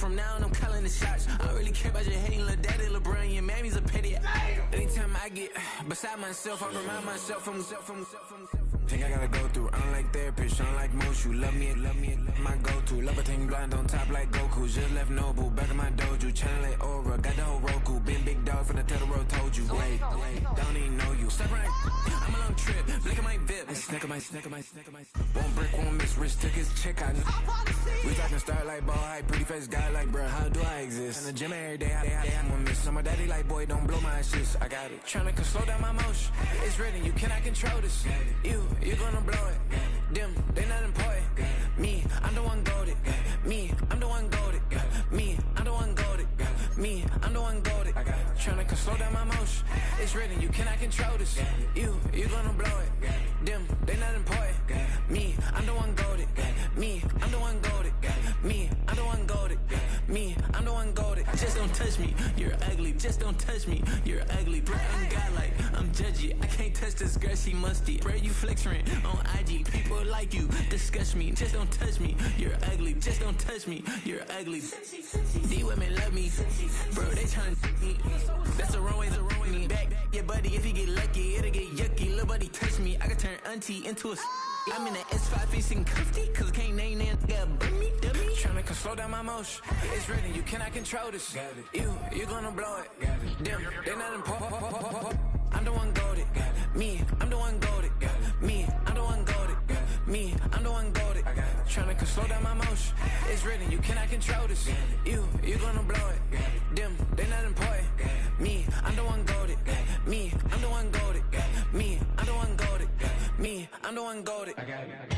from now on, I'm calling the shots. I don't really care about your hating, little daddy, LeBron, your mammy's a pity. Anytime I get beside myself, I remind myself from. Think I gotta go through. I don't like therapist, I don't like most. You love me, my go-to. Love a thing blind on top like Goku. Just left Noble, back in my dojo. Channel like Aura, got the whole Roku. Been big dog from the tell the road told you. Wait, don't even know you. Step right, I'm a long trip. Blink of my VIP. Snack of my. One brick, one miss. Rich took his check out. We talking start like ball hype. Pretty face guy like, bruh, how do I exist? In the gym every day, I'm one miss. So my daddy like, boy, don't blow my shit. I got it. Tryna slow down my motion. It's written, you cannot control this. You gonna blow it. Them, they not important. Me, I'm the one goated. Me, I'm the one goated. Me, I'm the one goated. Me, I'm the one goated. Tryna slow down my motion. It's written, you cannot control this. You gonna blow it. Them, they not important. Me, I'm the one goated. Me, I'm the one goated. Me, I'm the one goated. Me, I'm the one goated. Just don't touch me, you're ugly. Just don't touch me, you're ugly. Bro, I'm godlike, I'm judgy. I can't touch this girl, she musty. Bro, you flexing on IG. People like you disgust me. Just don't touch me, you're ugly. Just don't touch me, you're ugly. These women love me, bro, they tryna me. That's the wrong way, me back. Yeah, buddy, if you get lucky, it'll get yucky. Little buddy touch me, I can turn auntie into a. I'm in the S5 facing cuffy, cause I can't name that guy but me, dummy. Tryna slow down my motion. It's written, you cannot control this. You gonna blow it. Them, they not important. I'm the one goated. Me, I'm the one goated. Me, I'm the one goated. Me, I'm the one goated. Tryna slow down my motion. It's written, you cannot control this. You gonna blow it. Them, they not important. Me, I'm the one goated. Me, I'm the one goated. Me, I'm the one goated. Me, I'm the one goated. I got it.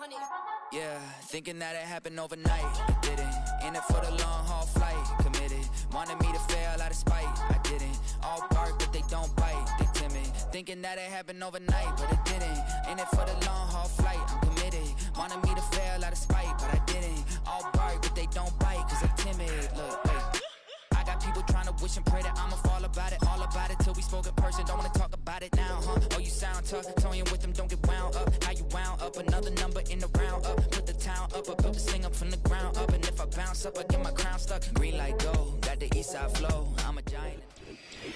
honey. Yeah, thinking that it happened overnight, it didn't. In it for the long haul flight, committed. Wanted me to fail out of spite, I didn't. All bark but they don't bite, they timid. Thinking that it happened overnight, but it didn't. In it for the long haul flight, I'm committed. Wanted me to fail out of spite, but I didn't. All bark but they don't bite, cause I'm timid. Look, wait. I got people trying to wish and pray that I'ma fall about it. All about it till we spoke in person, don't wanna talk about it now, huh? Oh, you sound tough, toying with them, don't get wound up. How you wound up, another number in the round up. Put the town up, I built this thing up from the ground up. And if I bounce up, I get my crown stuck. Green light go, got the east side flow, I'm a giant.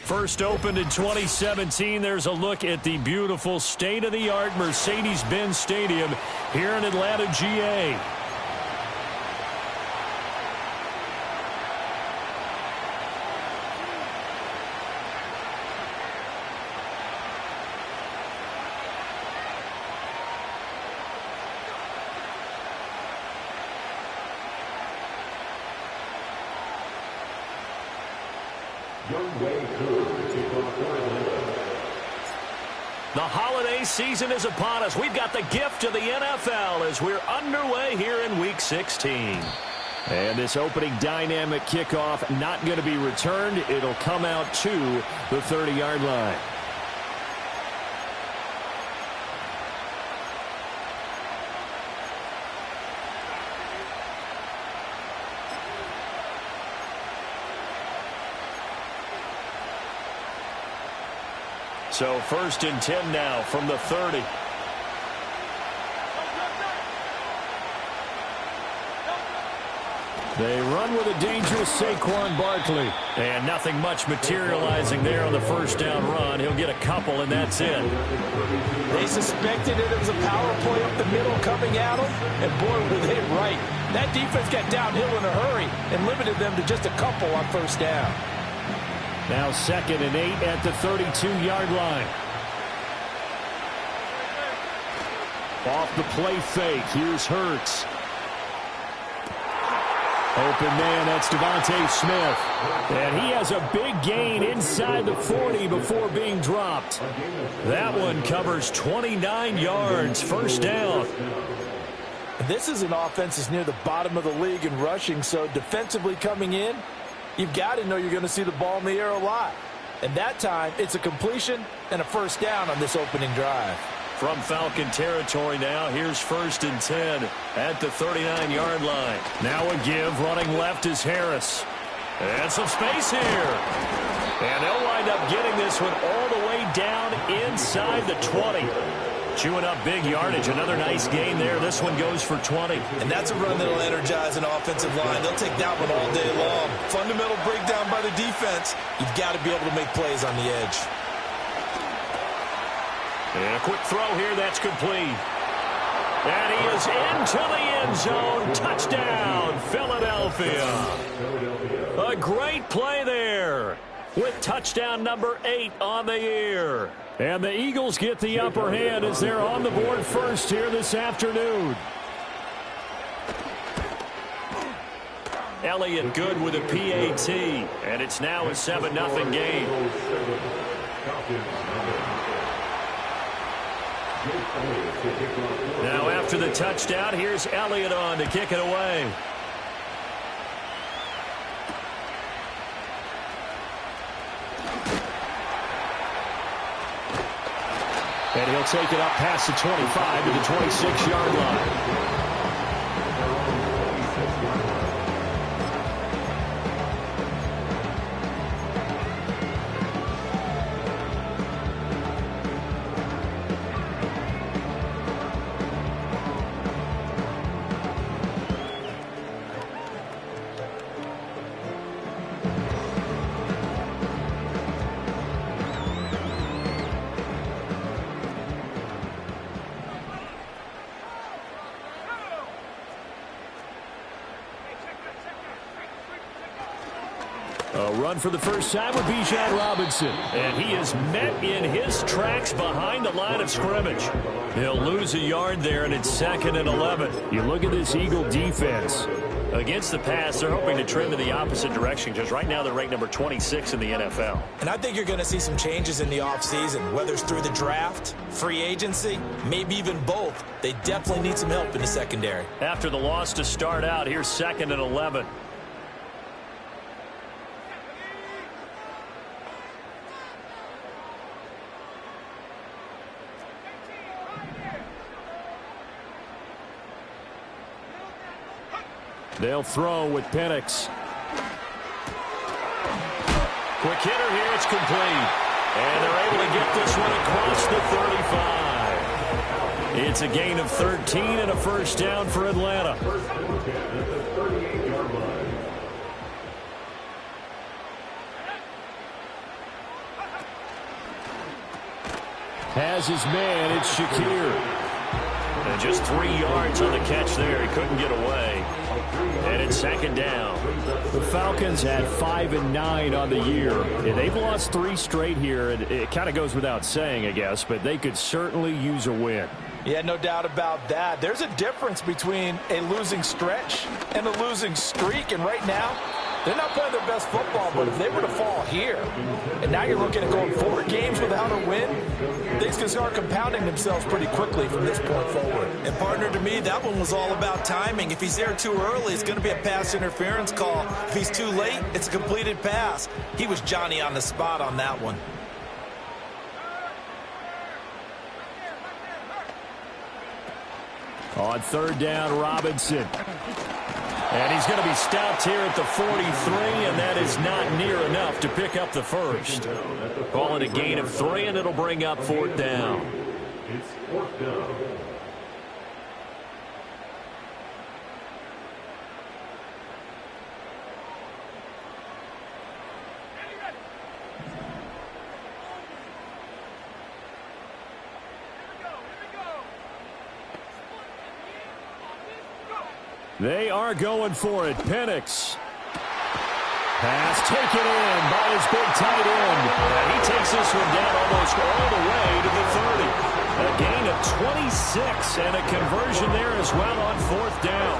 First opened in 2017, there's a look at the beautiful state-of-the-art Mercedes-Benz Stadium here in Atlanta, GA. The holiday season is upon us. We've got the gift of the NFL as we're underway here in Week 16. And this opening dynamic kickoff not going to be returned. It'll come out to the 30-yard line. So first and 10 now from the 30. They run with a dangerous Saquon Barkley. And nothing much materializing there on the first down run. He'll get a couple, and that's it. They suspected it was a power play up the middle coming at them, and boy, were they right. That defense got downhill in a hurry and limited them to just a couple on first down. Now 2nd and 8 at the 32-yard line. Off the play fake, here's Hurts. Open man, that's Devontae Smith. And he has a big gain inside the 40 before being dropped. That one covers 29 yards, first down. This is an offense that's near the bottom of the league in rushing, so defensively coming in, you've got to know you're going to see the ball in the air a lot. And that time, it's a completion and a first down on this opening drive. From Falcon territory now, here's 1st and 10 at the 39-yard line. Now a give, running left is Harris. And some space here. And they'll wind up getting this one all the way down inside the 20. Chewing up big yardage. Another nice gain there. This one goes for 20. And that's a run that will energize an offensive line. They'll take that one all day long. Fundamental breakdown by the defense. You've got to be able to make plays on the edge. And a quick throw here. That's complete. And he is into the end zone. Touchdown, Philadelphia. A great play there with touchdown number 8 on the year. And the Eagles get the upper hand as they're on the board first here this afternoon. Elliott good with a PAT. And it's now a 7-0 game. Now after the touchdown, here's Elliott on to kick it away. And he'll take it up past the 25 to the 26-yard line. A run for the first time with Bijan Robinson. And he is met in his tracks behind the line of scrimmage. He'll lose a yard there, and it's 2nd and 11. You look at this Eagle defense. Against the pass, they're hoping to trend in the opposite direction because right now they're ranked number 26 in the NFL. And I think you're going to see some changes in the offseason, whether it's through the draft, free agency, maybe even both. They definitely need some help in the secondary. After the loss to start out, here's 2nd and 11. They'll throw with Penix. Quick hitter here. It's complete. And they're able to get this one across the 35. It's a gain of 13 and a first down for Atlanta. Has his man. It's Shakir. And just 3 yards on the catch there. He couldn't get away. And it's 2nd down. The Falcons had 5-9 on the year. They've lost 3 straight here. It kind of goes without saying, I guess, but they could certainly use a win. Yeah, no doubt about that. There's a difference between a losing stretch and a losing streak. And right now, they're not playing their best football, but if they were to fall here, and now you're looking at going 4 games without a win, things can start compounding themselves pretty quickly from this point forward. And partner, to me, that one was all about timing. If he's there too early, it's going to be a pass interference call. If he's too late, it's a completed pass. He was Johnny on the spot on that one. On 3rd down, Robinson. And he's going to be stopped here at the 43, and that is not near enough to pick up the first. Call it a gain of 3, and it'll bring up 4th down. It's 4th down. They are going for it. Penix. Pass taken in by his big tight end. And he takes this one down almost all the way to the 30. A gain of 26 and a conversion there as well on 4th down.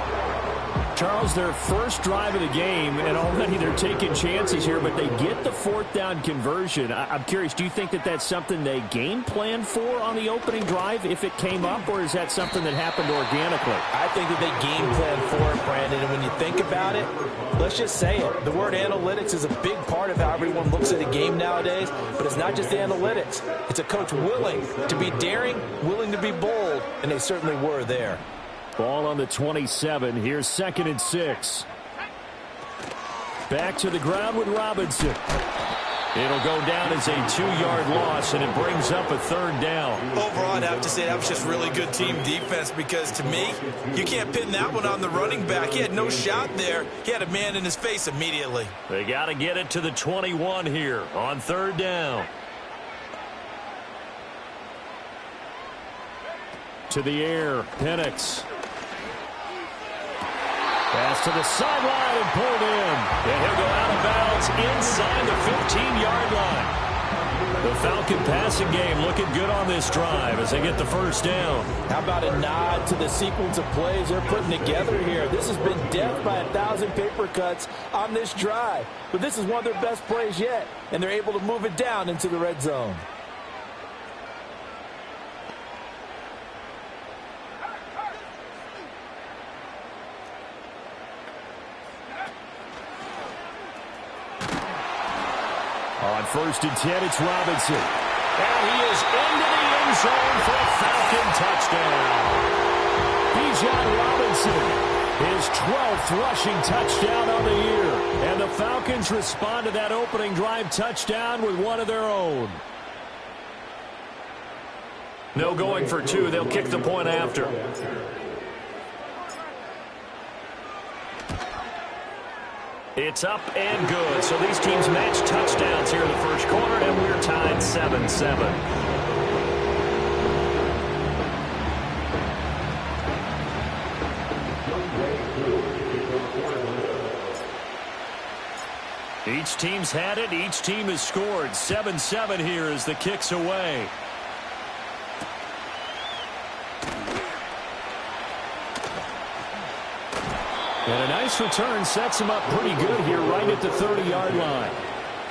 Charles, their first drive of the game, and already they're taking chances here, but they get the 4th down conversion. I'm curious, do you think that that's something they game planned for on the opening drive if it came up, or is that something that happened organically? I think that they game planned for it, Brandon, and when you think about it, let's just say it. The word analytics is a big part of how everyone looks at a game nowadays, but it's not just the analytics. It's a coach willing to be daring, willing to be bold, and they certainly were there. Ball on the 27. Here's 2nd and 6. Back to the ground with Robinson. It'll go down as a 2-yard loss, and it brings up a 3rd down. Overall, I'd have to say that was just really good team defense because, to me, you can't pin that one on the running back. He had no shot there. He had a man in his face immediately. They got to get it to the 21 here on 3rd down. To the air, Penix. Pass to the sideline and pulled in. And he'll go out of bounds inside the 15-yard line. The Falcon passing game looking good on this drive as they get the first down. How about a nod to the sequence of plays they're putting together here? This has been death by 1,000 paper cuts on this drive. But this is one of their best plays yet, and they're able to move it down into the red zone. On 1st and 10, it's Robinson. And he is into the end zone for a Falcon touchdown. Bijan Robinson, his 12th rushing touchdown on the year. And the Falcons respond to that opening drive touchdown with one of their own. No going for 2. They'll kick the point after. It's up and good. So these teams match touchdowns here in the first quarter, and we're tied 7-7. Each team's had it. Each team has scored. 7-7 here as the kick's away. And a nice return sets him up pretty good here right at the 30-yard line.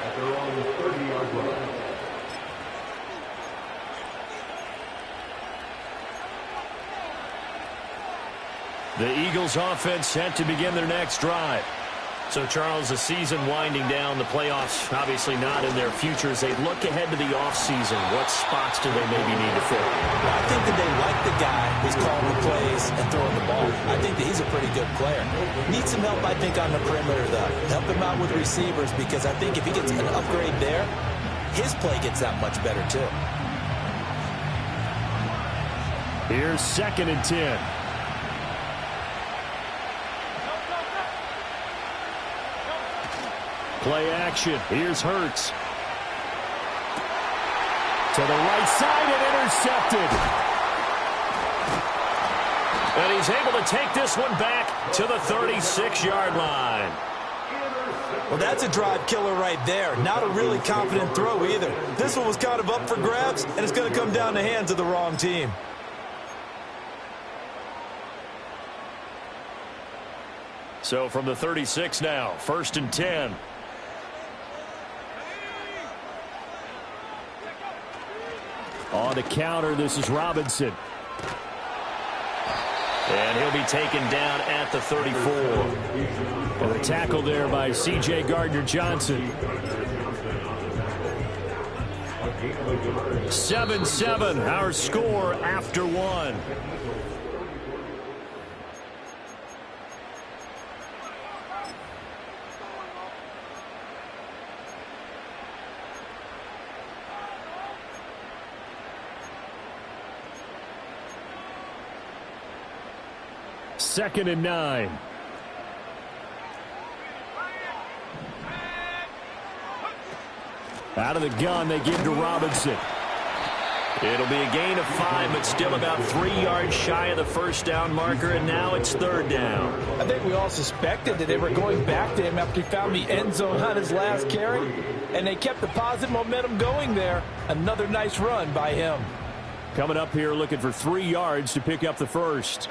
At their own 30-yard line. The Eagles offense set to begin their next drive. So, Charles, the season winding down, the playoffs obviously not in their future. As they look ahead to the offseason, what spots do they maybe need to fill? Well, I think that they like the guy who's calling the plays and throwing the ball. I think that he's a pretty good player. Needs some help, I think, on the perimeter, though. Help him out with receivers, because I think if he gets an upgrade there, his play gets that much better, too. Here's 2nd and 10. Play action. Here's Hurts. To the right side and intercepted. And he's able to take this one back to the 36-yard line. Well, that's a drive killer right there. Not a really confident throw either. This one was kind of up for grabs, and it's going to come down the hands of the wrong team. So from the 36 now, 1st and 10. On the counter, this is Robinson. And he'll be taken down at the 34. And the tackle there by C.J. Gardner-Johnson. 7-7, our score after one. Second and 9. Out of the gun, they give to Robinson. It'll be a gain of 5, but still about 3 yards shy of the first down marker, and now it's 3rd down. I think we all suspected that they were going back to him after he found the end zone on his last carry, and they kept the positive momentum going there. Another nice run by him. Coming up here looking for 3 yards to pick up the first.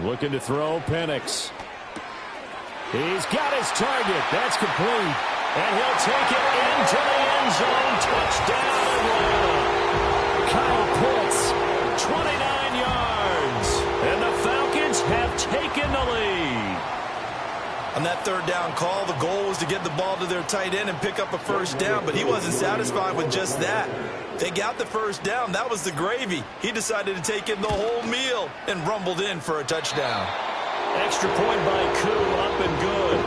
Looking to throw, Penix. He's got his target. That's complete. And he'll take it into the end zone. Touchdown, Atlanta. Kyle Pitts, 29 yards. And the Falcons have taken the lead. On that 3rd down call, the goal was to get the ball to their tight end and pick up a first down, but he wasn't satisfied with just that. They got the first down. That was the gravy. He decided to take in the whole meal and rumbled in for a touchdown. Extra point by Koo, up and good.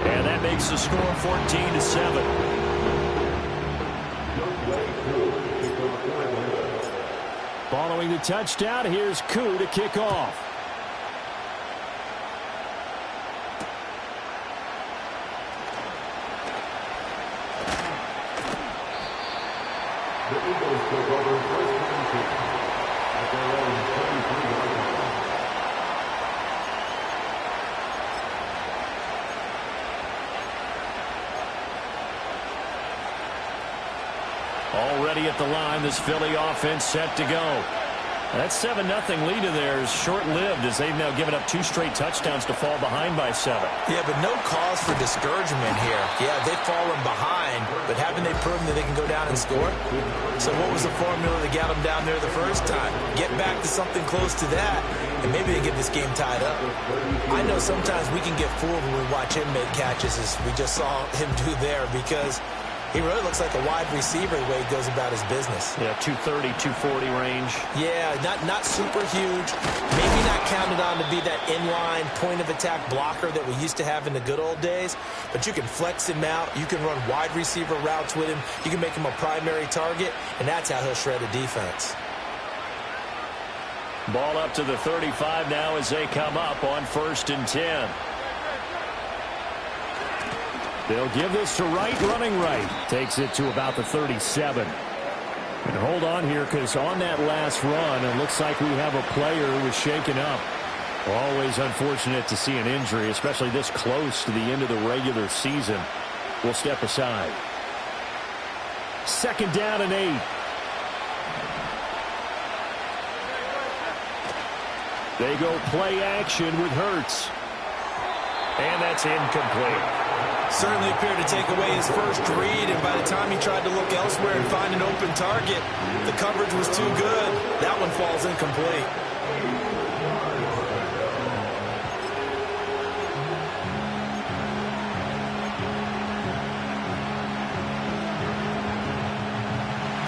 And that makes the score 14-7. Following the touchdown, here's Koo to kick off. The Eagles took over 1st and 10 at their own 33-yard line. Already at the line, this Philly offense set to go. That 7-0 lead of theirs short-lived as they've now given up 2 straight touchdowns to fall behind by 7. Yeah, but no cause for discouragement here. Yeah, they've fallen behind, but haven't they proven that they can go down and score? So what was the formula that got them down there the first time? Get back to something close to that, and maybe they get this game tied up. I know sometimes we can get fooled when we watch him make catches, as we just saw him do there, because he really looks like a wide receiver the way he goes about his business. Yeah, 230, 240 range. Yeah, not super huge. Maybe not counted on to be that inline point-of-attack blocker that we used to have in the good old days. But you can flex him out. You can run wide receiver routes with him. You can make him a primary target, and that's how he'll shred a defense. Ball up to the 35 now as they come up on 1st and 10. They'll give this to Wright, running right. Takes it to about the 37. And hold on here, because on that last run, it looks like we have a player who was shaken up. Always unfortunate to see an injury, especially this close to the end of the regular season. We'll step aside. 2nd down and 8. They go play action with Hurts. And that's incomplete. Certainly appeared to take away his first read, and by the time he tried to look elsewhere and find an open target, the coverage was too good. That one falls incomplete.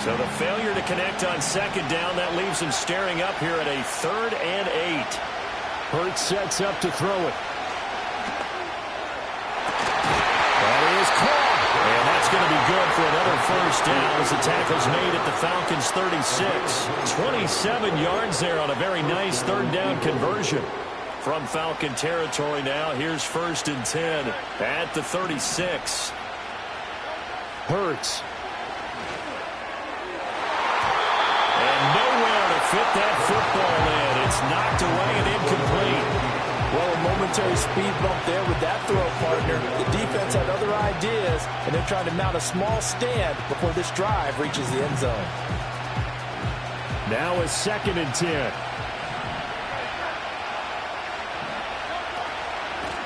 So the failure to connect on second down, that leaves him staring up here at a 3rd and 8. Hurts sets up to throw it. That is caught. And that's going to be good for another first down as the tackle's made at the Falcons' 36. 27 yards there on a very nice 3rd down conversion. From Falcon territory now, here's 1st and 10 at the 36. Hurts. Nowhere to fit that football in. It's knocked away and incomplete. Well, a momentary speed bump there with that throw, partner. The defense had other ideas, and they're trying to mount a small stand before this drive reaches the end zone. Now a 2nd and 10.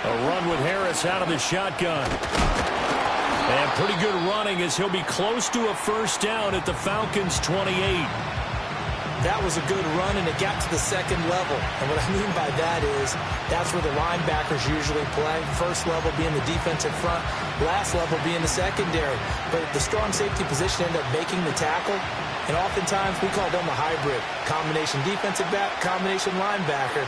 A run with Harris out of the shotgun. And pretty good running as he'll be close to a first down at the Falcons' 28. That was a good run, and it got to the second level. And what I mean by that is that's where the linebackers usually play. First level being the defensive front, last level being the secondary. But the strong safety position ended up making the tackle. And oftentimes we call them a hybrid. Combination defensive back, combination linebacker.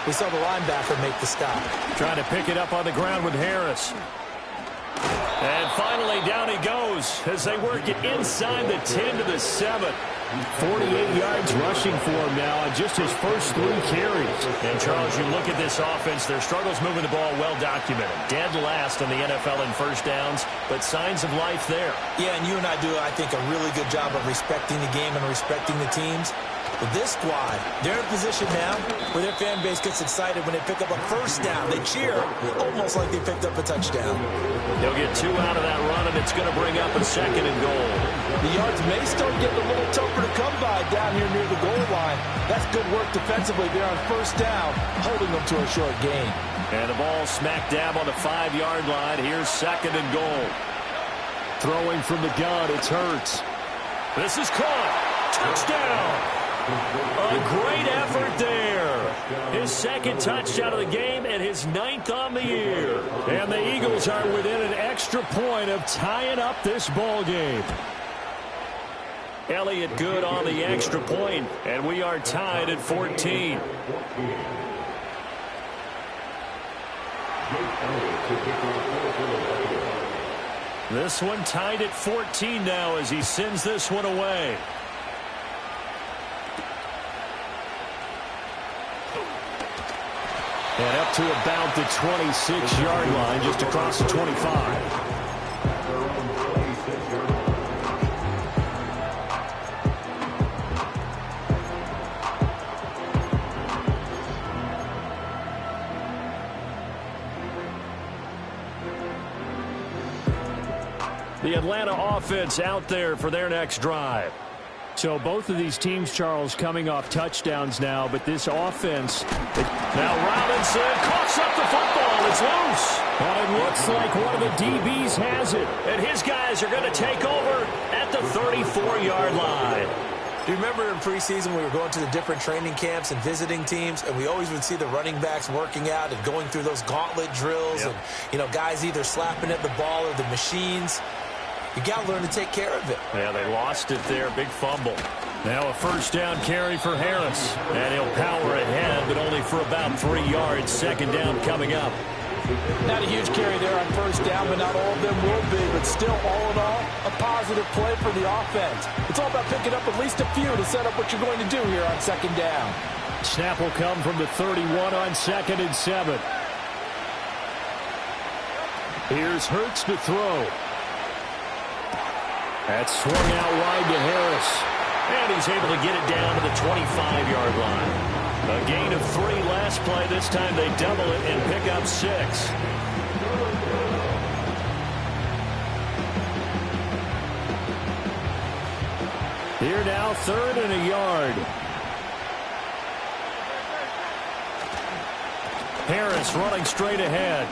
We saw the linebacker make the stop. Trying to pick it up on the ground with Harris. And finally, down he goes as they work it inside the 10 to the 7. 48 yards rushing for him now on just his first 3 carries. And, Charles, you look at this offense, their struggles moving the ball well documented. Dead last in the NFL in first downs, but signs of life there. Yeah, and you and I do, I think, a really good job of respecting the game and respecting the teams. But this squad, they're in a position now where their fan base gets excited when they pick up a first down. They cheer almost like they picked up a touchdown. They'll get 2 out of that run, and it's going to bring up a 2nd and goal. The yards may start getting a little tougher to come by down here near the goal line. That's good work defensively there on first down, holding them to a short gain. And the ball smack dab on the 5-yard line. Here's 2nd and goal. Throwing from the gun, it's Hurts. This is caught. Touchdown. A great effort there. His 2nd touchdown of the game and his 9th on the year. And the Eagles are within an extra point of tying up this ball game. Elliott good on the extra point, and we are tied at 14. This one tied at 14 now as he sends this one away. And up to about the 26-yard line, just across the 25. The Atlanta offense out there for their next drive. So both of these teams, Charles, coming off touchdowns now, but this offense... Now Robinson coughs up the football. It's loose. Well, it looks like one of the DBs has it. And his guys are going to take over at the 34-yard line. Do you remember in preseason we were going to the different training camps and visiting teams, and we always would see the running backs working out and going through those gauntlet drills, Yep. and, you know, guys either slapping at the ball or the machines. You got to learn to take care of it. Yeah, they lost it there. Big fumble. Now a first down carry for Harris. And he'll power ahead, but only for about 3 yards. 2nd down coming up. Not a huge carry there on first down, but not all of them will be. But still, all in all, a positive play for the offense. It's all about picking up at least a few to set up what you're going to do here on 2nd down. Snap will come from the 31 on 2nd and 7. Here's Hurts to throw. That's swung out wide to Harris. And he's able to get it down to the 25-yard line. A gain of 3 last play. This time they double it and pick up 6. Here now, 3rd and a yard. Harris running straight ahead.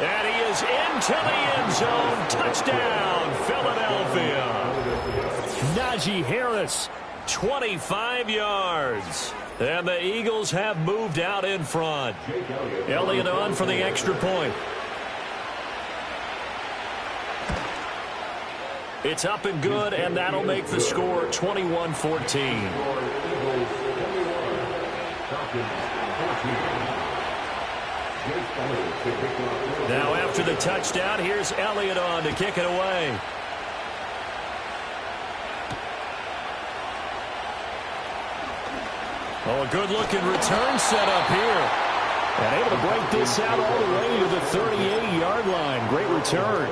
And he is into the end zone. Touchdown, Philadelphia. Najee Harris, 25 yards. And the Eagles have moved out in front. Elliott on for the extra point. It's up and good, and that'll make the score 21-14. Now after the touchdown, here's Elliott on to kick it away. Oh, a good-looking return set up here. And able to break this out all the way to the 38-yard line. Great return.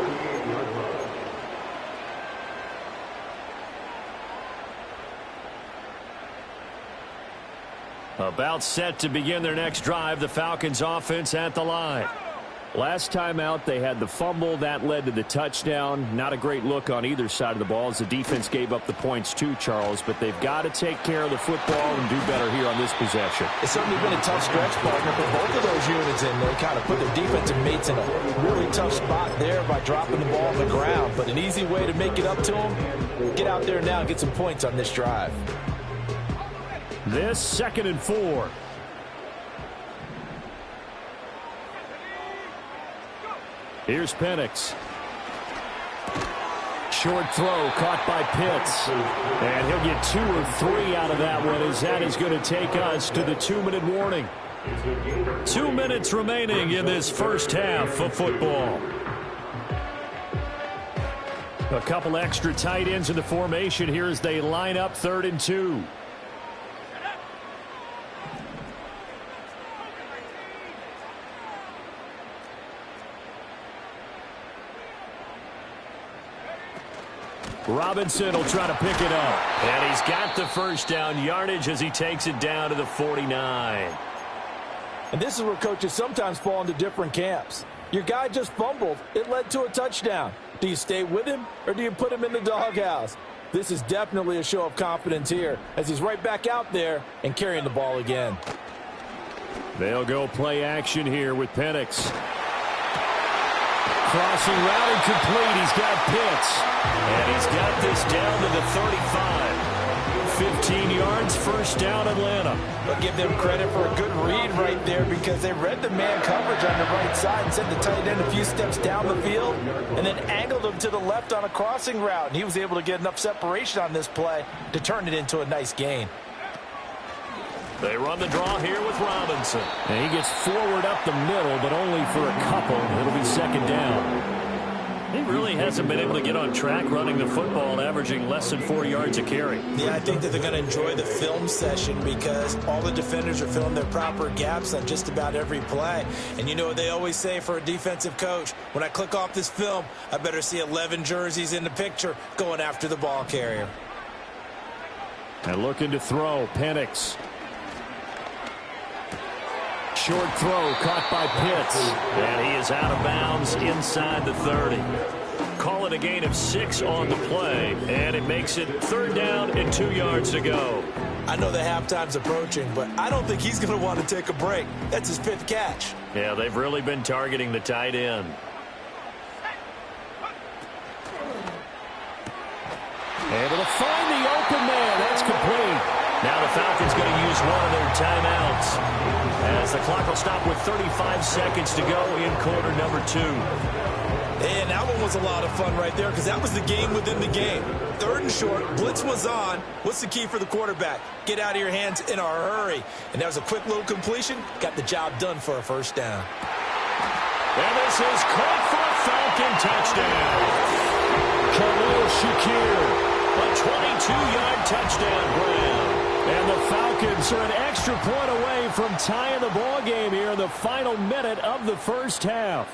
About set to begin their next drive, the Falcons offense at the line. Last time out, they had the fumble. That led to the touchdown. Not a great look on either side of the ball as the defense gave up the points too, Charles. But they've got to take care of the football and do better here on this possession. It's certainly been a tough stretch, partner, for both of those units in there. Kind of put their defensive mates in a really tough spot there by dropping the ball on the ground. But an easy way to make it up to them, get out there now and get some points on this drive. This 2nd and 4. Here's Penix. Short throw caught by Pitts. And he'll get 2 or 3 out of that one as that is going to take us to the 2-minute warning. 2 minutes remaining in this first half of football. A couple extra tight ends in the formation here as they line up 3rd and 2. Robinson will try to pick it up. And he's got the first down yardage as he takes it down to the 49. And this is where coaches sometimes fall into different camps. Your guy just fumbled. It led to a touchdown. Do you stay with him or do you put him in the doghouse? This is definitely a show of confidence here as he's right back out there and carrying the ball again. They'll go play action here with Penix. Crossing route incomplete. He's got Pitts. And he's got this down to the 35. 15 yards, first down Atlanta. But give them credit for a good read right there because they read the man coverage on the right side and sent the tight end a few steps down the field and then angled him to the left on a crossing route. And he was able to get enough separation on this play to turn it into a nice gain. They run the draw here with Robinson. And he gets forward up the middle, but only for a couple. It'll be 2nd down. He really hasn't been able to get on track running the football, averaging less than 4 yards a carry. Yeah, I think that they're going to enjoy the film session because all the defenders are filling their proper gaps on just about every play. And you know what they always say for a defensive coach? When I click off this film, I better see 11 jerseys in the picture going after the ball carrier. And looking to throw, Penix. Short throw caught by Pitts. And he is out of bounds inside the 30. Call it a gain of 6 on the play. And it makes it 3rd down and 2 yards to go. I know the halftime's approaching, but I don't think he's going to want to take a break. That's his 5th catch. Yeah, they've really been targeting the tight end. Able to find the open man. That's complete. Now the Falcons going to use one of their timeouts as the clock will stop with 35 seconds to go in quarter number 2. And that one was a lot of fun right there because that was the game within the game. 3rd and short, blitz was on. What's the key for the quarterback? Get out of your hands in a hurry. And that was a quick little completion. Got the job done for a first down. And this is caught for a Falcon touchdown. Khalil Shakir, a 22-yard touchdown grab. And the Falcons are an extra point away from tying the ball game here in the final minute of the first half.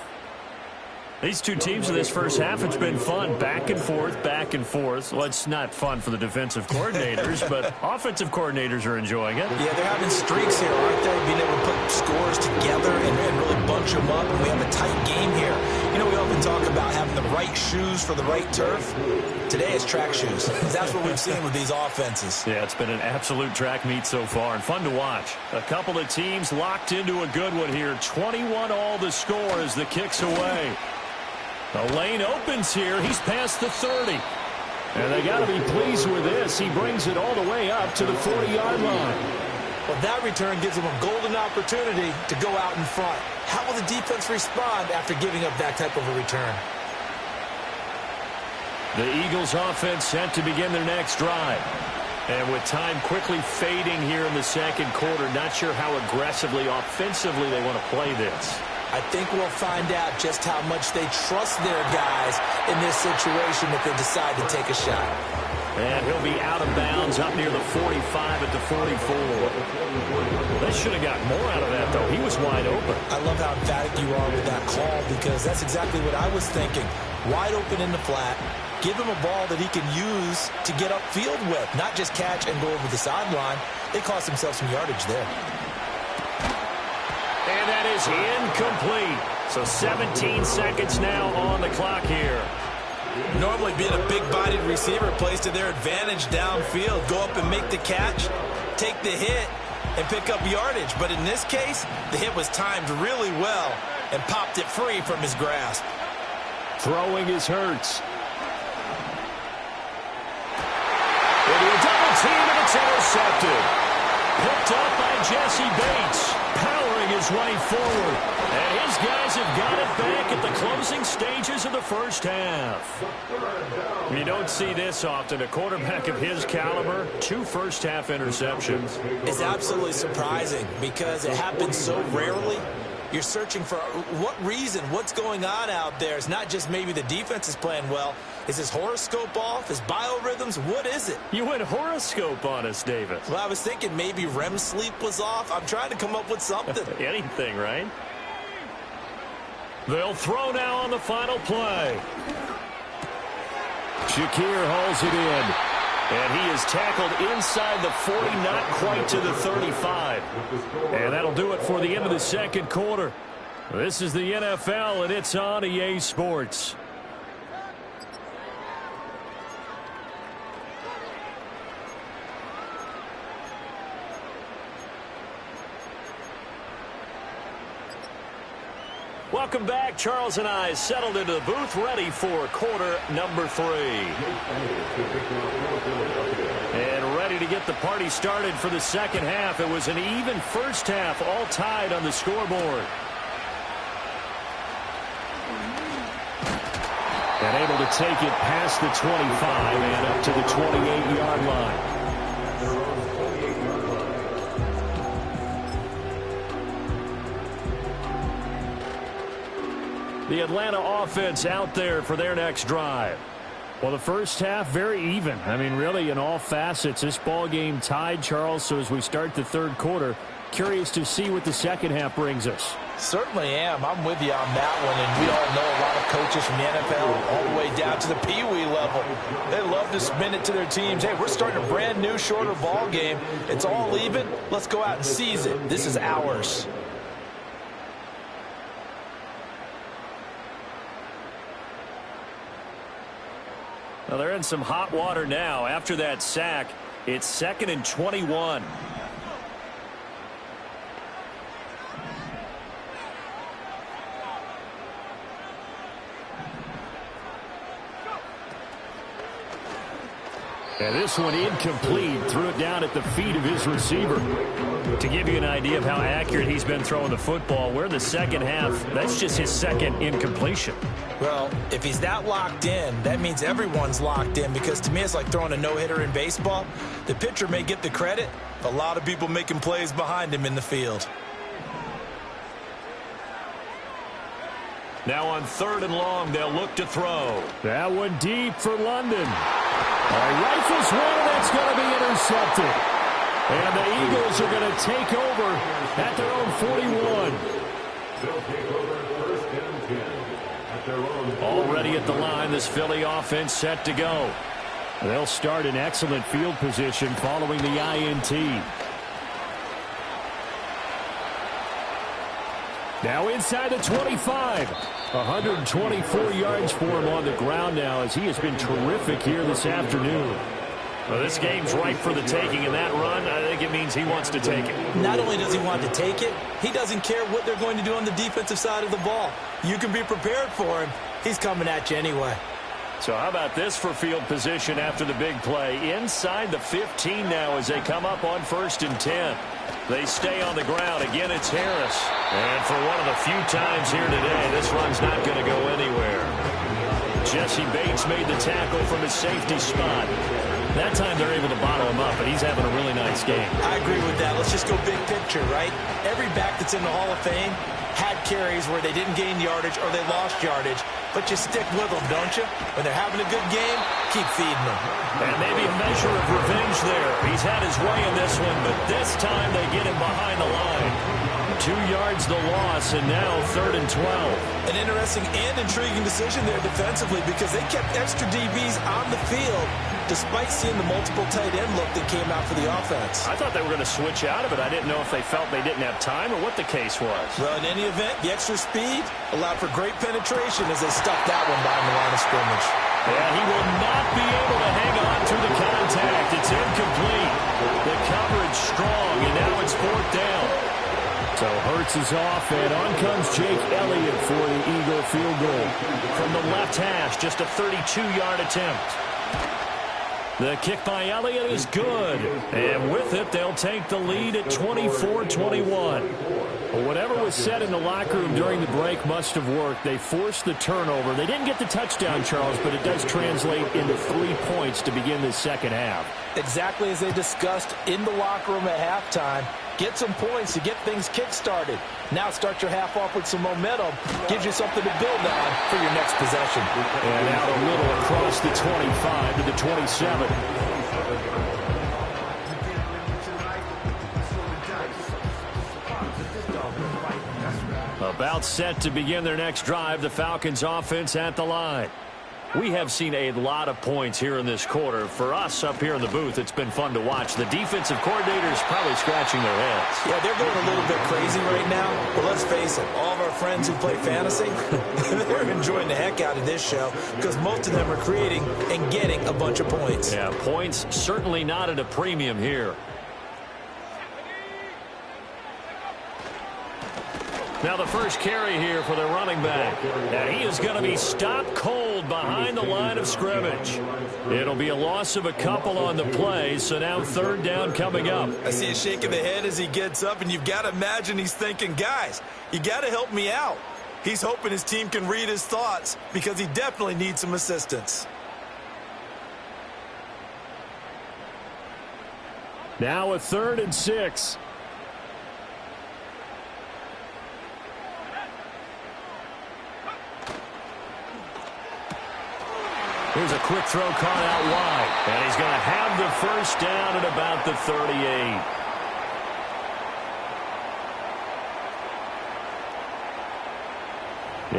These two teams in this first half, it's been fun. Back and forth, back and forth. Well, it's not fun for the defensive coordinators, but offensive coordinators are enjoying it. Yeah, they're having streaks here, aren't they? Being able to put scores together and really bunch them up. And we have a tight game here. You know, we always often talk about having the right shoes for the right turf. Today it's track shoes. That's what we've seen with these offenses. Yeah, it's been an absolute track meet so far and fun to watch. A couple of teams locked into a good one here. 21 all the score as the kick's away. The lane opens here. He's past the 30. And they got to be pleased with this. He brings it all the way up to the 40-yard line. Well, that return gives them a golden opportunity to go out in front. How will the defense respond after giving up that type of a return? The Eagles offense set to begin their next drive. And with time quickly fading here in the second quarter, not sure how aggressively, offensively they want to play this. I think we'll find out just how much they trust their guys in this situation if they decide to take a shot. And he'll be out of bounds up near the 45 at the 44. They should have got more out of that, though. He was wide open. I love how emphatic you are with that call because that's exactly what I was thinking. Wide open in the flat. Give him a ball that he can use to get upfield with, not just catch and go over the sideline. They cost themselves some yardage there. And that is incomplete. So 17 seconds now on the clock here. Normally being a big-bodied receiver plays to their advantage downfield. Go up and make the catch, take the hit, and pick up yardage. But in this case, the hit was timed really well and popped it free from his grasp. Throwing is Hurts. It'll be a double team, and it's intercepted. Picked up by Jesse Bates, powering his way forward. And his guys have got it back at the closing stages of the first half. You don't see this often. A quarterback of his caliber, 2 first-half interceptions. It's absolutely surprising because it happens so rarely. You're searching for what reason, what's going on out there. It's not just maybe the defense is playing well. Is his horoscope off? His biorhythms? What is it? You went horoscope on us, David. Well, I was thinking maybe REM sleep was off. I'm trying to come up with something. Anything, right? They'll throw now on the final play. Shakir hauls it in. And he is tackled inside the 40, not quite to the 35. And that'll do it for the end of the second quarter. This is the NFL, and it's on EA Sports. Welcome back. Charles and I settled into the booth, ready for quarter number 3. And ready to get the party started for the second half. It was an even first half, all tied on the scoreboard. And able to take it past the 25 and up to the 28-yard line. The Atlanta offense out there for their next drive. Well, the first half, very even. I mean, really, in all facets, this ball game tied, Charles. So as we start the third quarter, curious to see what the second half brings us. Certainly am. I'm with you on that one. And we all know a lot of coaches from the NFL all the way down to the Pee-wee level. They love to spin it to their teams. Hey, we're starting a brand new, shorter ball game. It's all even. Let's go out and seize it. This is ours. Well, they're in some hot water now. After that sack, it's 2nd and 21. And this one incomplete. Threw it down at the feet of his receiver. To give you an idea of how accurate he's been throwing the football, we're in the second half. That's just his second incompletion. Well, if he's that locked in, that means everyone's locked in, because to me it's like throwing a no-hitter in baseball. The pitcher may get the credit, but a lot of people making plays behind him in the field. Now on 3rd and long, they'll look to throw. That one deep for London. Rifles one, and that's going to be intercepted. And the Eagles are going to take over at their own 41. They'll take over 1st and 10 at their own. Already at the line, this Philly offense set to go. They'll start in excellent field position following the INT. Now inside the 25. 124 yards for him on the ground now as he has been terrific here this afternoon. Well, this game's ripe for the taking, and that run, I think it means he wants to take it. Not only does he want to take it, he doesn't care what they're going to do on the defensive side of the ball. You can be prepared for him. He's coming at you anyway. So how about this for field position after the big play? Inside the 15 now as they come up on 1st and 10. They stay on the ground. Again, it's Harris. And for one of the few times here today, this run's not going to go anywhere. Jesse Bates made the tackle from his safety spot. That time they're able to bottle him up, and he's having a really nice game. I agree with that. Let's just go big picture, right? Every back that's in the Hall of Fame had carries where they didn't gain yardage or they lost yardage, but you stick with them, don't you? When they're having a good game, keep feeding them. And maybe a measure of revenge there. He's had his way in this one, but this time they get him behind the line. 2 yards the loss, and now 3rd and 12. An interesting and intriguing decision there defensively because they kept extra DBs on the field despite seeing the multiple tight end look that came out for the offense. I thought they were going to switch out of it. I didn't know if they felt they didn't have time or what the case was. Well, in any event, the extra speed allowed for great penetration as they stuffed that one behind the line of scrimmage. Yeah, he will not be able to hang on through the contact. It's incomplete. The coverage strong, and now it's 4th down. So Hurts is off, and on comes Jake Elliott for the Eagle field goal. From the left hash, just a 32-yard attempt. The kick by Elliott is good. And with it, they'll take the lead at 24-21. Well, whatever was said in the locker room during the break must have worked. They forced the turnover. They didn't get the touchdown, Charles, but it does translate into 3 points to begin the second half. Exactly as they discussed in the locker room at halftime. Get some points to get things kick-started. Now start your half off with some momentum. Gives you something to build on for your next possession. And out a little across the 25 to the 27. About set to begin their next drive, the Falcons offense at the line. We have seen a lot of points here in this quarter. For us up here in the booth, it's been fun to watch. The defensive coordinators probably scratching their heads. Yeah, they're going a little bit crazy right now. But let's face it, all of our friends who play fantasy, they're enjoying the heck out of this show because most of them are creating and getting a bunch of points. Yeah, points certainly not at a premium here. Now the first carry here for the running back. And he is going to be stopped cold behind the line of scrimmage. It'll be a loss of a couple on the play, so now 3rd down coming up. I see a shake of the head as he gets up, and you've got to imagine he's thinking, guys, you got to help me out. He's hoping his team can read his thoughts because he definitely needs some assistance. Now a 3rd and 6. Here's a quick throw caught out wide. And he's going to have the first down at about the 38.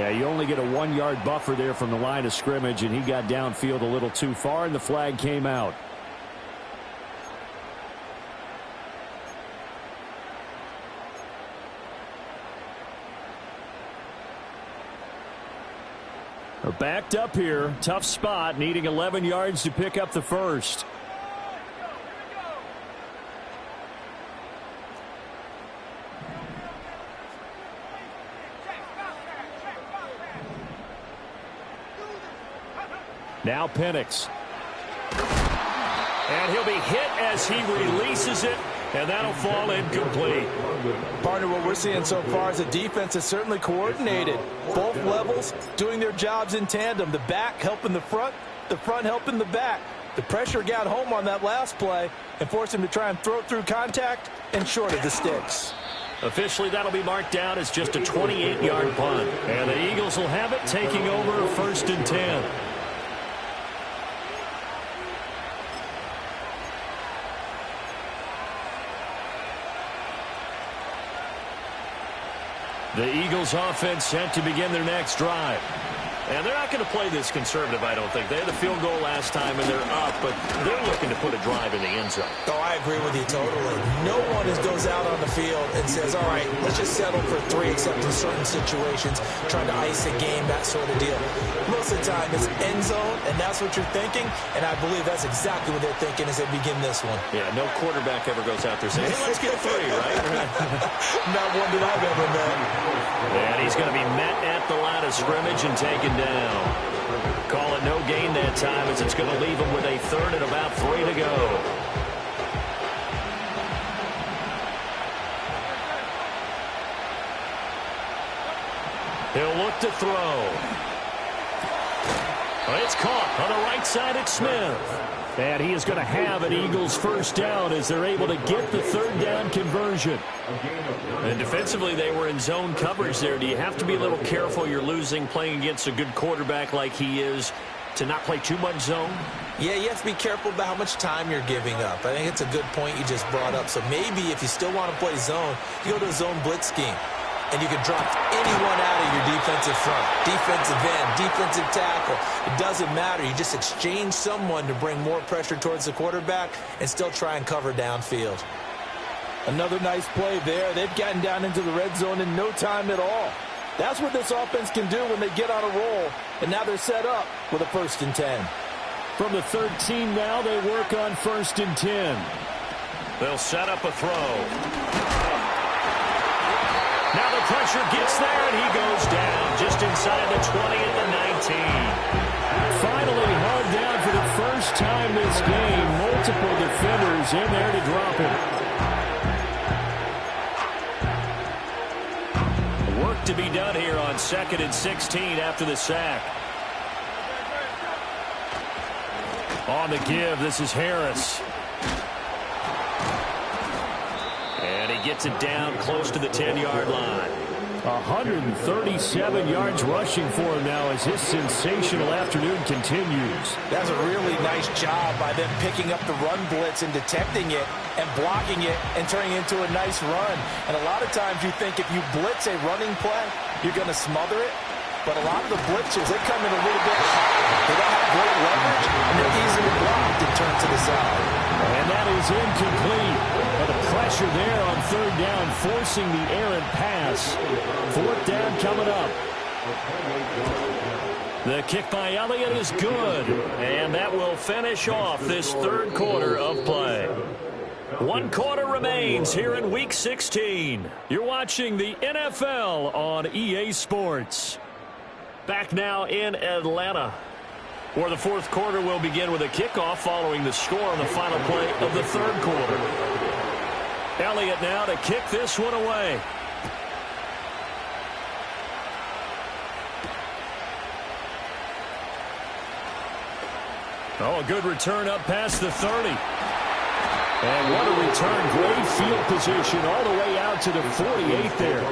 Yeah, you only get a 1-yard buffer there from the line of scrimmage, and he got downfield a little too far, and the flag came out. They're backed up here. Tough spot, needing 11 yards to pick up the first. Now Penix. And he'll be hit as he releases it, and that'll fall incomplete. Partner, what we're seeing so far is the defense is certainly coordinated. Both levels doing their jobs in tandem. The back helping the front helping the back. The pressure got home on that last play and forced him to try and throw it through contact and short of the sticks. Officially, that'll be marked down as just a 28-yard punt. And the Eagles will have it, taking over 1st and 10. The Eagles offense set to begin their next drive. And they're not going to play this conservative, I don't think. They had a field goal last time, and they're up, but they're looking to put a drive in the end zone. Oh, I agree with you totally. No one goes out on the field and says, all right, let's just settle for 3, except in certain situations, trying to ice a game, that sort of deal. Most of the time, it's end zone, and that's what you're thinking, and I believe that's exactly what they're thinking as they begin this one. Yeah, no quarterback ever goes out there saying, hey, let's get 3, right? Not one that I've ever met. And he's going to be met at the line of scrimmage and taken down. Call it no gain that time, as it's going to leave him with a 3rd and about 3 to go. He'll look to throw. It's caught on the right side at Smith. And he is going to have an Eagles first down as they're able to get the 3rd down conversion. And defensively, they were in zone coverage there. Do you have to be a little careful? You're losing, playing against a good quarterback like he is, to not play too much zone? Yeah, you have to be careful about how much time you're giving up. I think it's a good point you just brought up. So maybe if you still want to play zone, you go to a zone blitz scheme. And you can drop anyone out of your defensive front, defensive end, defensive tackle. It doesn't matter. You just exchange someone to bring more pressure towards the quarterback and still try and cover downfield. Another nice play there. They've gotten down into the red zone in no time at all. That's what this offense can do when they get on a roll. And now they're set up with a 1st and 10. From the 13 now, they work on 1st and 10. They'll set up a throw. Now the pressure gets there, and he goes down just inside the 20 at the 19. Finally hauled down for the first time this game. Multiple defenders in there to drop him. Work to be done here on 2nd and 16 after the sack. On the give, this is Harris. Gets it down close to the 10-yard line. 137 yards rushing for him now as his sensational afternoon continues. That's a really nice job by them picking up the run blitz and detecting it and blocking it and turning it into a nice run. And a lot of times you think if you blitz a running play, you're going to smother it. But a lot of the blitzers, they come in a little bit high. They don't have great leverage, and they're easily blocked and turned to the side. And that is incomplete. But the pressure there on 3rd down, forcing the errant pass. 4th down coming up. The kick by Elliott is good. And that will finish off this 3rd quarter of play. 1 quarter remains here in Week 16. You're watching the NFL on EA Sports. Back now in Atlanta, where the 4th quarter will begin with a kickoff following the score on the final play of the 3rd quarter. Elliott now to kick this one away. Oh, a good return up past the 30. And what a return. Great field position all the way out to the 48 there.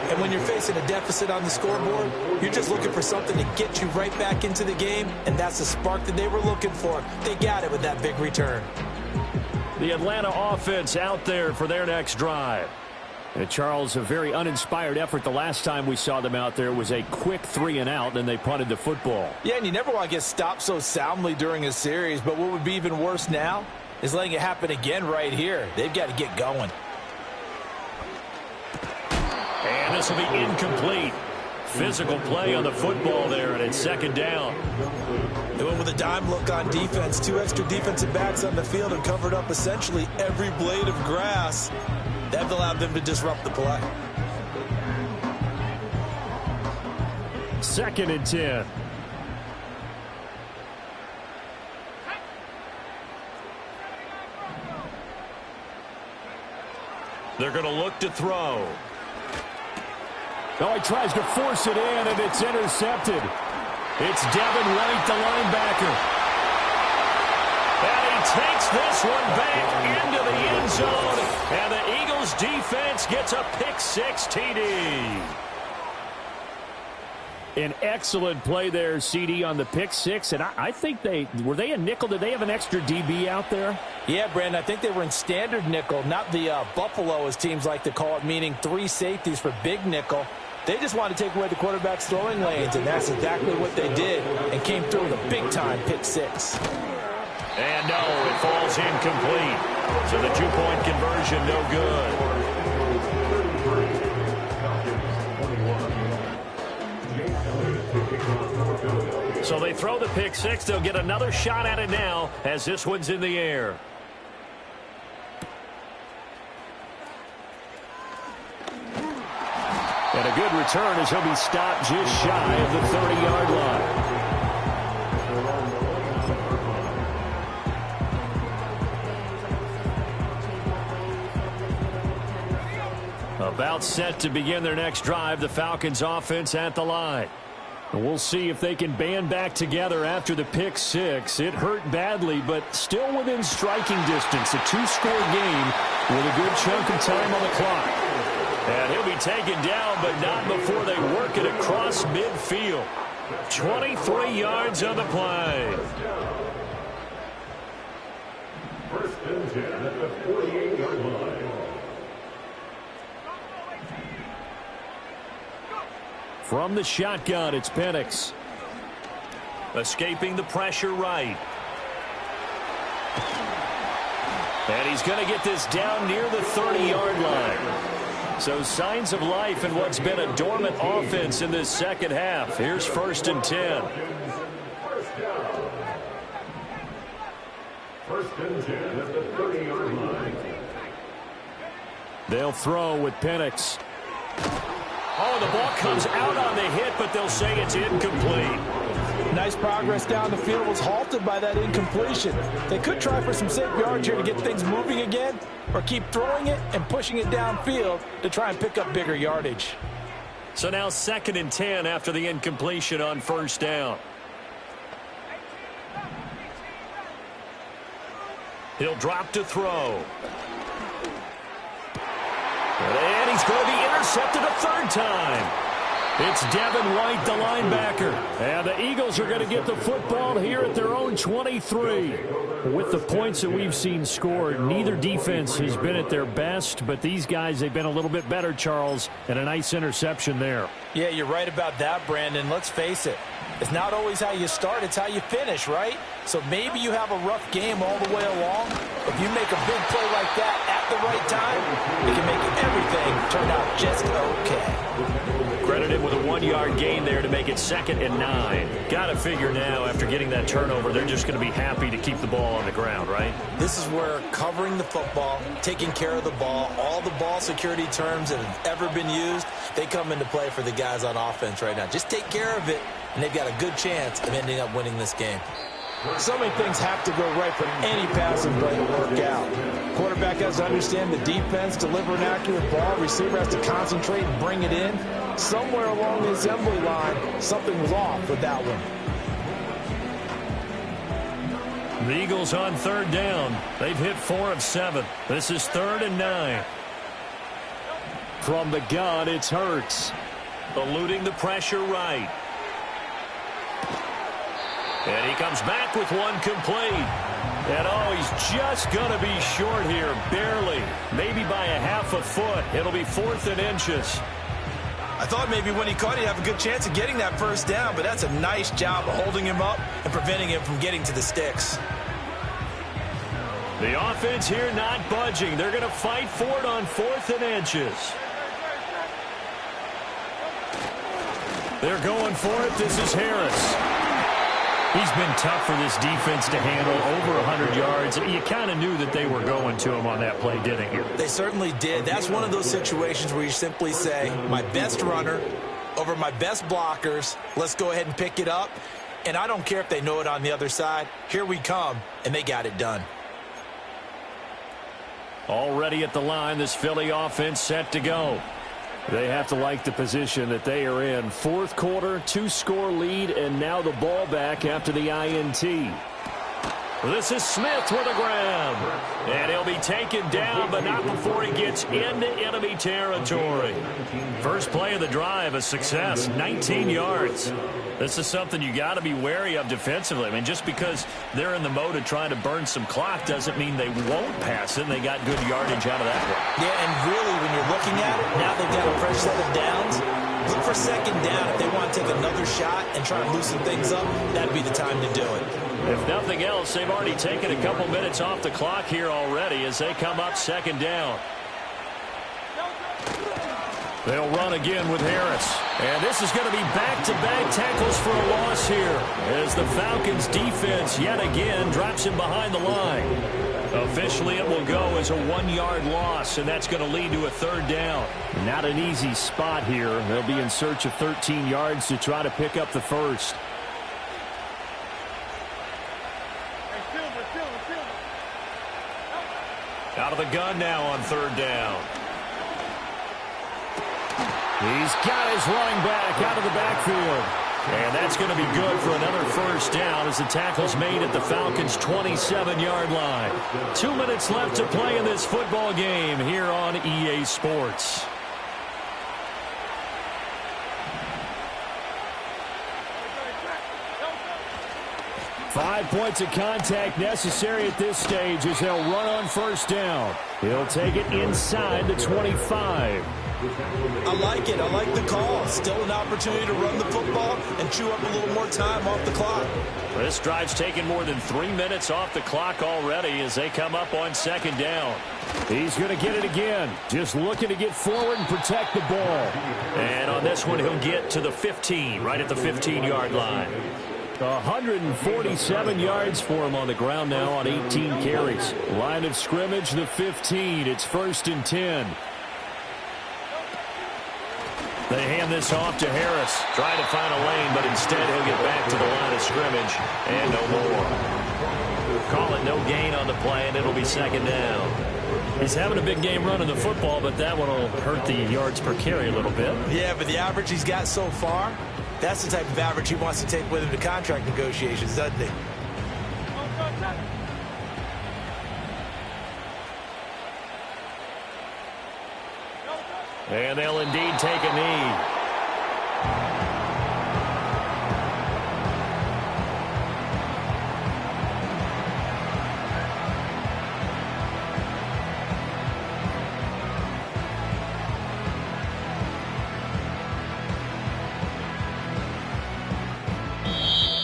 And when you're facing a deficit on the scoreboard, you're just looking for something to get you right back into the game, and that's the spark that they were looking for. They got it with that big return. The Atlanta offense out there for their next drive. And Charles, a very uninspired effort the last time we saw them out there was a quick 3 and out, and they punted the football. Yeah, and you never want to get stopped so soundly during a series, but what would be even worse now is letting it happen again right here. They've got to get going. And this will be incomplete. Physical play on the football there, and it's 2nd down. They went with a dime look on defense. 2 extra defensive backs on the field and covered up essentially every blade of grass. That allowed them to disrupt the play. 2nd and 10. They're going to look to throw. Oh, he tries to force it in, and it's intercepted. It's Devin White, the linebacker. And he takes this one back into the end zone. And the Eagles defense gets a pick-6 TD. An excellent play there, CD, on the pick-6. And I think were they a nickel? Did they have an extra DB out there? Yeah, Brandon, I think they were in standard nickel, not the Buffalo, as teams like to call it, meaning 3 safeties for big nickel. They just wanted to take away the quarterback's throwing lanes, and that's exactly what they did, and came through with a big-time pick six. And no, it falls incomplete. So the two-point conversion, no good. So they throw the pick six. They'll get another shot at it now as this one's in the air. And a good return as he'll be stopped just shy of the 30-yard line. About set to begin their next drive, the Falcons offense at the line. And we'll see if they can band back together after the pick six. It hurt badly, but still within striking distance. A two-score game with a good chunk of time on the clock. And he'll be taken down, but not before they work it across midfield. 23 yards on the play. First and 10 at the 48-yard line. From the shotgun, it's Penix. Escaping the pressure right. And he's going to get this down near the 30-yard line. So signs of life in what's been a dormant offense in this second half. Here's first and 10. First and 10 at the 30-yard line. They'll throw with Penix. Oh, the ball comes out on the hit, but they'll say it's incomplete. Nice progress down the field, was halted by that incompletion. They could try for some safe yards here to get things moving again, or keep throwing it and pushing it downfield to try and pick up bigger yardage. So now second and 10 after the incompletion on first down. He'll drop to throw. And he's going to be intercepted a third time. It's Devin White, the linebacker. And the Eagles are going to get the football here at their own 23. With the points that we've seen scored, neither defense has been at their best, but these guys, they've been a little bit better, Charles, and a nice interception there. Yeah, you're right about that, Brandon. Let's face it. It's not always how you start, it's how you finish, right? So maybe you have a rough game all the way along. If you make a big play like that at the right time, it can make everything turn out just okay. Credited with a 1-yard gain there to make it 2nd and 9. Got to figure now, after getting that turnover, they're just going to be happy to keep the ball on the ground, right? This is where covering the football, taking care of the ball, all the ball security terms that have ever been used, they come into play for the guys on offense right now. Just take care of it, and they've got a good chance of ending up winning this game. So many things have to go right for any passing play to work out. Quarterback has to understand the defense, deliver an accurate ball. Receiver has to concentrate and bring it in. Somewhere along the assembly line, something was off with that one. The Eagles on third down. They've hit 4 of 7. This is 3rd and 9. From the gun, it's Hurts. Eluding the pressure right. And he comes back with one complete. And, oh, he's just going to be short here, barely. Maybe by a half a foot. It'll be 4th and inches. I thought maybe when he caught it, he'd have a good chance of getting that first down, but that's a nice job of holding him up and preventing him from getting to the sticks. The offense here not budging. They're going to fight for it on 4th and inches. They're going for it. This is Harris. He's been tough for this defense to handle, over 100 yards. You kind of knew that they were going to him on that play, didn't you? They certainly did. That's one of those situations where you simply say, my best runner over my best blockers, let's go ahead and pick it up. And I don't care if they know it on the other side. Here we come, and they got it done. Already at the line, this Philly offense set to go. They have to like the position that they are in. 4th quarter, 2-score lead, and now the ball back after the INT. This is Smith with a grab. And he'll be taken down, but not before he gets into enemy territory. First play of the drive, a success, 19 yards. This is something you got to be wary of defensively. I mean, just because they're in the mode of trying to burn some clock doesn't mean they won't pass it, and they got good yardage out of that one. Yeah, and really, when you're looking at it, now they've got a fresh set of downs. Look for second down. If they want to take another shot and try and loosen things up, that'd be the time to do it. If nothing else, they've already taken a couple minutes off the clock here already as they come up second down. They'll run again with Harris. And this is going to be back-to-back tackles for a loss here as the Falcons defense yet again drops him behind the line. Officially, it will go as a 1-yard loss, and that's going to lead to a third down. Not an easy spot here. They'll be in search of 13 yards to try to pick up the first. Out of the gun now on third down. He's got his running back out of the backfield. And that's going to be good for another first down as the tackle's made at the Falcons' 27-yard line. 2 minutes left to play in this football game here on EA Sports. Five points of contact necessary at this stage as they'll run on first down. He'll take it inside the 25. I like it. I like the call. Still an opportunity to run the football and chew up a little more time off the clock. This drive's taken more than 3 minutes off the clock already as they come up on second down. He's going to get it again. Just looking to get forward and protect the ball. And on this one, he'll get to the 15, right at the 15-yard line. 147 yards for him on the ground now on 18 carries. Line of scrimmage, the 15. It's 1st and 10. They hand this off to Harris. Trying to find a lane, but instead he'll get back to the line of scrimmage. And no more. Call it no gain on the play, and it'll be second down. He's having a big game running the football, but that one will hurt the yards per carry a little bit. Yeah, but the average he's got so far, that's the type of average he wants to take with him to contract negotiations, doesn't he? And they'll indeed take a knee.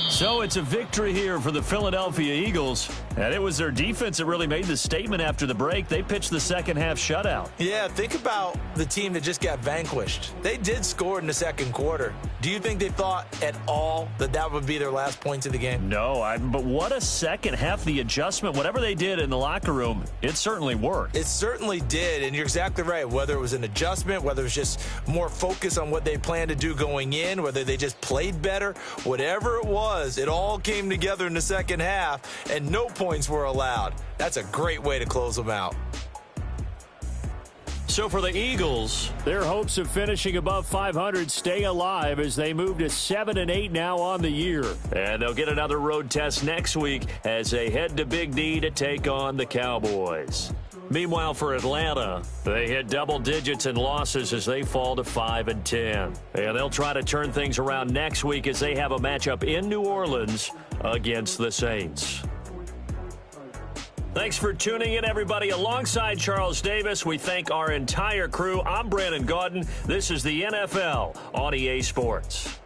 So it's a victory here for the Philadelphia Eagles. And it was their defense that really made the statement after the break. They pitched the second half shutout. Yeah, think about the team that just got vanquished. They did score in the second quarter. Do you think they thought at all that that would be their last points of the game? No, but what a second half. The adjustment, whatever they did in the locker room, it certainly worked. It certainly did, and you're exactly right. Whether it was an adjustment, whether it was just more focus on what they planned to do going in, whether they just played better, whatever it was, it all came together in the second half, and no points were allowed. That's a great way to close them out. So for the Eagles, their hopes of finishing above 500 stay alive as they move to 7-8 now on the year. And they'll get another road test next week as they head to Big D to take on the Cowboys. Meanwhile, for Atlanta, they hit double digits in losses as they fall to 5-10. And they'll try to turn things around next week as they have a matchup in New Orleans against the Saints. Thanks for tuning in, everybody. Alongside Charles Davis, we thank our entire crew. I'm Brandon Gaudin. This is the NFL on EA Sports.